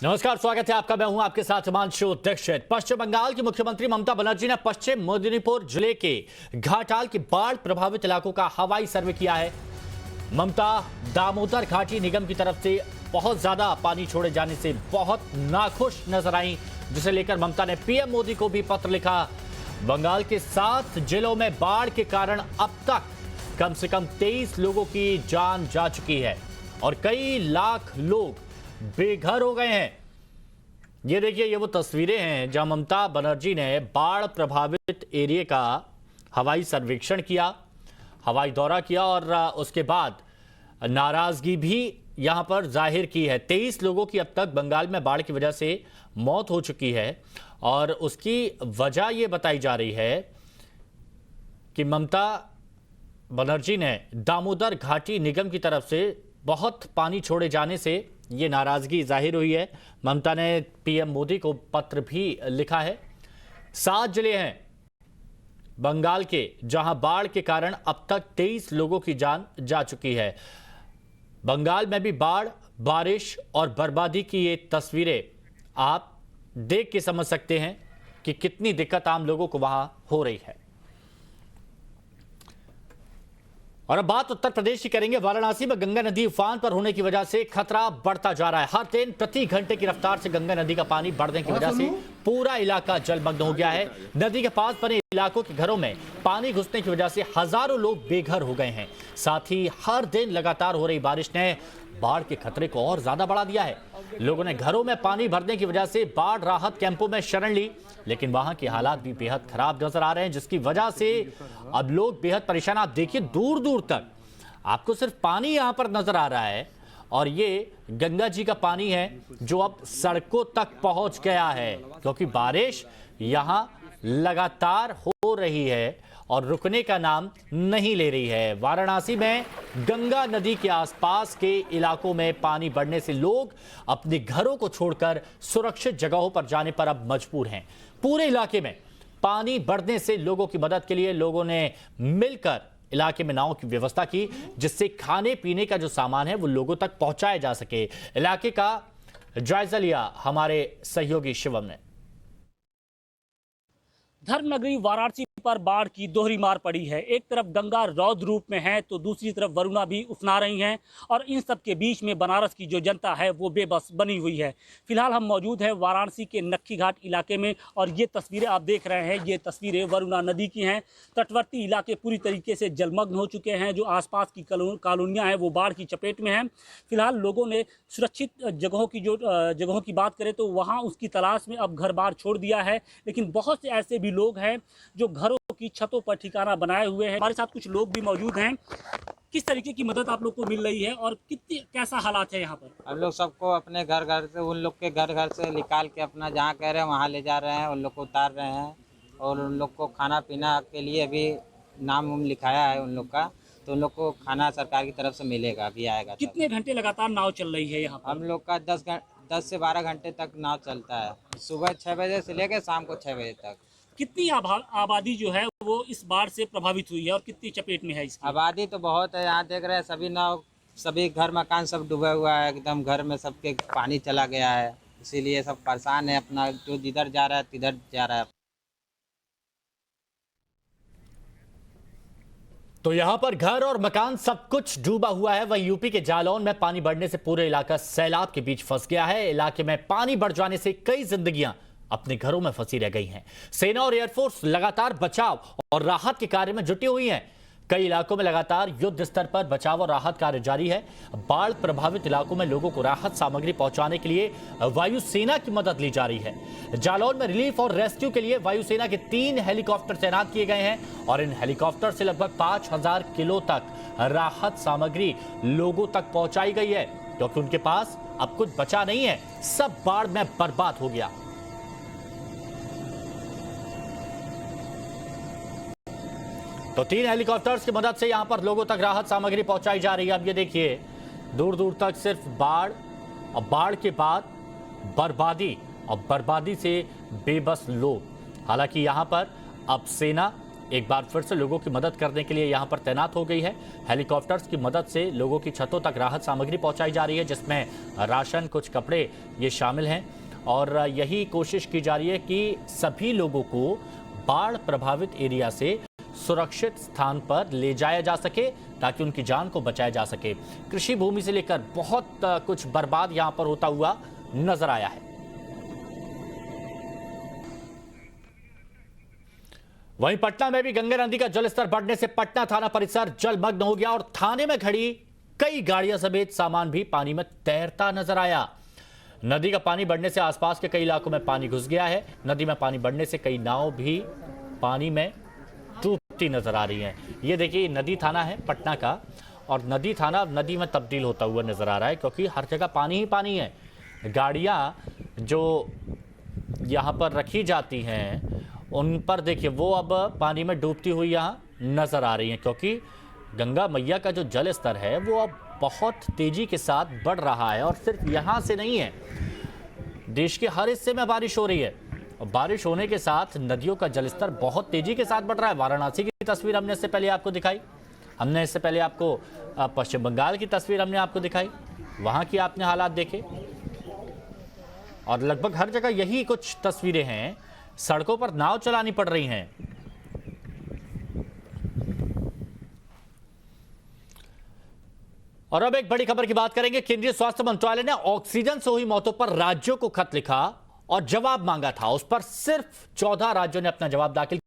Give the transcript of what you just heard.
नमस्कार, स्वागत है आपका। मैं हूं आपके साथ हिमांशु दीक्षित। पश्चिम बंगाल की मुख्यमंत्री ममता बनर्जी ने पश्चिम मेदिनीपुर जिले के घाटाल के बाढ़ प्रभावित इलाकों का हवाई सर्वे किया है। ममता दामोदर घाटी निगम की तरफ से बहुत ज्यादा पानी छोड़े जाने से बहुत नाखुश नजर आई, जिसे लेकर ममता ने पीएम मोदी को भी पत्र लिखा। बंगाल के 7 जिलों में बाढ़ के कारण अब तक कम से कम 23 लोगों की जान जा चुकी है और कई लाख लोग बेघर हो गए हैं। ये देखिए, ये वो तस्वीरें हैं जहां ममता बनर्जी ने बाढ़ प्रभावित एरिया का हवाई सर्वेक्षण किया, हवाई दौरा किया और उसके बाद नाराजगी भी यहां पर जाहिर की है। 23 लोगों की अब तक बंगाल में बाढ़ की वजह से मौत हो चुकी है और उसकी वजह यह बताई जा रही है कि ममता बनर्जी ने दामोदर घाटी निगम की तरफ से बहुत पानी छोड़े जाने से ये नाराजगी जाहिर हुई है। ममता ने पीएम मोदी को पत्र भी लिखा है। 7 जिले हैं बंगाल के जहां बाढ़ के कारण अब तक 23 लोगों की जान जा चुकी है। बंगाल में भी बाढ़, बारिश और बर्बादी की ये तस्वीरें आप देख के समझ सकते हैं कि कितनी दिक्कत आम लोगों को वहां हो रही है। और अब बात उत्तर प्रदेश की करेंगे। वाराणसी में गंगा नदी उफान पर होने की वजह से खतरा बढ़ता जा रहा है। हर दिन प्रति घंटे की रफ्तार से गंगा नदी का पानी बढ़ने की वजह से पूरा इलाका जलमग्न हो गया है। नदी के पास बने इलाकों के घरों में पानी घुसने की वजह से हजारों लोग बेघर हो गए हैं। साथ ही हर दिन लगातार हो रही बारिश ने बाढ़ के खतरे को और ज्यादा बढ़ा दिया है। लोगों ने घरों में पानी भरने की वजह से बाढ़ राहत कैंपों में शरण ली, लेकिन वहां के हालात भी बेहद खराब नजर आ रहे हैं, जिसकी वजह से अब लोग बेहद परेशान। आप देखिए, दूर दूर तक आपको सिर्फ पानी यहां पर नजर आ रहा है और ये गंगा जी का पानी है जो अब सड़कों तक पहुंच गया है, क्योंकि बारिश यहां लगातार हो रही है और रुकने का नाम नहीं ले रही है। वाराणसी में गंगा नदी के आसपास के इलाकों में पानी बढ़ने से लोग अपने घरों को छोड़कर सुरक्षित जगहों पर जाने पर अब मजबूर हैं। पूरे इलाके में पानी बढ़ने से लोगों की मदद के लिए लोगों ने मिलकर इलाके में नावों की व्यवस्था की, जिससे खाने पीने का जो सामान है वो लोगों तक पहुंचाया जा सके। इलाके का जायजा लिया हमारे सहयोगी शिवम ने। धर्मनगरी वाराणसी पर बाढ़ की दोहरी मार पड़ी है। एक तरफ गंगा रौद्र रूप में है तो दूसरी तरफ वरुणा भी उफना रही हैं और इन सब के बीच में बनारस की जो जनता है वो बेबस बनी हुई है। फिलहाल हम मौजूद हैं वाराणसी के नक्की घाट इलाके में और ये तस्वीरें आप देख रहे हैं, ये तस्वीरें वरुणा नदी की हैं। तटवर्ती इलाके पूरी तरीके से जलमग्न हो चुके हैं। जो आसपास की कॉलोनियाँ हैं वो बाढ़ की चपेट में हैं। फिलहाल लोगों ने सुरक्षित जगहों की बात करें तो वहाँ उसकी तलाश में अब घर बार छोड़ दिया है, लेकिन बहुत से ऐसे भी लोग हैं जो घरों की छतों पर ठिकाना बनाए हुए हैं। हमारे साथ कुछ लोग भी मौजूद हैं। किस तरीके की मदद आप लोग को मिल रही है और कैसा हालात है यहाँ पर? हम लोग सबको अपने घर से उन लोग के घर से निकाल के अपना जहाँ कह रहे हैं वहाँ ले जा रहे हैं, उन लोग को उतार रहे हैं और उन लोग को खाना पीना के लिए अभी नाम लिखाया है उन लोग का, तो उन लोग को खाना सरकार की तरफ से मिलेगा, अभी आएगा। कितने घंटे लगातार नाव चल रही है यहाँ पर? हम लोग का 10 से 12 घंटे तक नाव चलता है, सुबह 6 बजे से लेकर शाम को 6 बजे तक। कितनी आबादी जो है वो इस बाढ़ से प्रभावित हुई है और कितनी चपेट में है इसकी? आबादी तो बहुत है, यहाँ देख रहे हैं सभी नाव, सभी घर मकान सब डूबा हुआ है, एकदम घर में सबके पानी चला गया है, इसीलिए सब परेशान है। अपना जो जिधर जा रहा है तिधर जा रहा है। तो यहां पर घर और मकान सब कुछ डूबा हुआ है। वहीं यूपी के जालौन में पानी बढ़ने से पूरे इलाका सैलाब के बीच फंस गया है। इलाके में पानी बढ़ जाने से कई जिंदगियां अपने घरों में फंसी रह गई हैं। सेना और एयरफोर्स लगातार बचाव और राहत के कार्य में जुटी हुई हैं। कई इलाकों में लगातार युद्ध स्तर पर बचाव और राहत कार्य जारी है। बाढ़ प्रभावित इलाकों में लोगों को राहत सामग्री पहुंचाने के लिए वायुसेना की मदद ली जा रही है। जालौन में रिलीफ और रेस्क्यू के लिए वायुसेना के 3 हेलीकॉप्टर तैनात किए गए हैं और इन हेलीकॉप्टर से लगभग 5000 किलो तक राहत सामग्री लोगों तक पहुंचाई गई है, क्योंकि उनके पास अब कुछ बचा नहीं है, सब बाढ़ में बर्बाद हो गया। तो 3 हेलीकॉप्टर्स की मदद से यहां पर लोगों तक राहत सामग्री पहुंचाई जा रही है। अब ये देखिए, दूर दूर तक सिर्फ बाढ़ और बाढ़ के बाद बर्बादी और बर्बादी से बेबस लोग। हालांकि यहां पर अब सेना, एक बार फिर से लोगों की मदद करने के लिए यहां पर तैनात हो गई है। हेलीकॉप्टर्स की मदद से लोगों की छतों तक राहत सामग्री पहुंचाई जा रही है, जिसमें राशन, कुछ कपड़े ये शामिल हैं। और यही कोशिश की जा रही है कि सभी लोगों को बाढ़ प्रभावित एरिया से सुरक्षित स्थान पर ले जाया जा सके ताकि उनकी जान को बचाया जा सके। कृषि भूमि से लेकर बहुत कुछ बर्बाद यहां पर होता हुआ नजर आया है। वहीं पटना में भी गंगा नदी का जलस्तर बढ़ने से पटना थाना परिसर जलमग्न हो गया और थाने में खड़ी कई गाड़ियां समेत सामान भी पानी में तैरता नजर आया। नदी का पानी बढ़ने से आसपास के कई इलाकों में पानी घुस गया है। नदी में पानी बढ़ने से कई नाव भी पानी में डूबती नजर आ रही हैं। ये देखिए, नदी थाना है पटना का और नदी थाना नदी में तब्दील होता हुआ नजर आ रहा है, क्योंकि हर जगह पानी ही पानी है। गाड़ियां जो यहां पर रखी जाती हैं उन पर देखिए वो अब पानी में डूबती हुई यहां नजर आ रही हैं, क्योंकि गंगा मैया का जो जल स्तर है वो अब बहुत तेजी के साथ बढ़ रहा है। और सिर्फ यहां से नहीं है, देश के हर हिस्से में बारिश हो रही है और बारिश होने के साथ नदियों का जलस्तर बहुत तेजी के साथ बढ़ रहा है। वाराणसी की तस्वीर हमने इससे पहले आपको दिखाई, हमने इससे पहले आपको पश्चिम बंगाल की तस्वीर हमने आपको दिखाई, वहां की आपने हालात देखे और लगभग हर जगह यही कुछ तस्वीरें हैं। सड़कों पर नाव चलानी पड़ रही हैं। और अब एक बड़ी खबर की बात करेंगे। केंद्रीय स्वास्थ्य मंत्रालय ने ऑक्सीजन से हुई मौतों पर राज्यों को खत लिखा और जवाब मांगा था। उस पर सिर्फ 14 राज्यों ने अपना जवाब दाखिल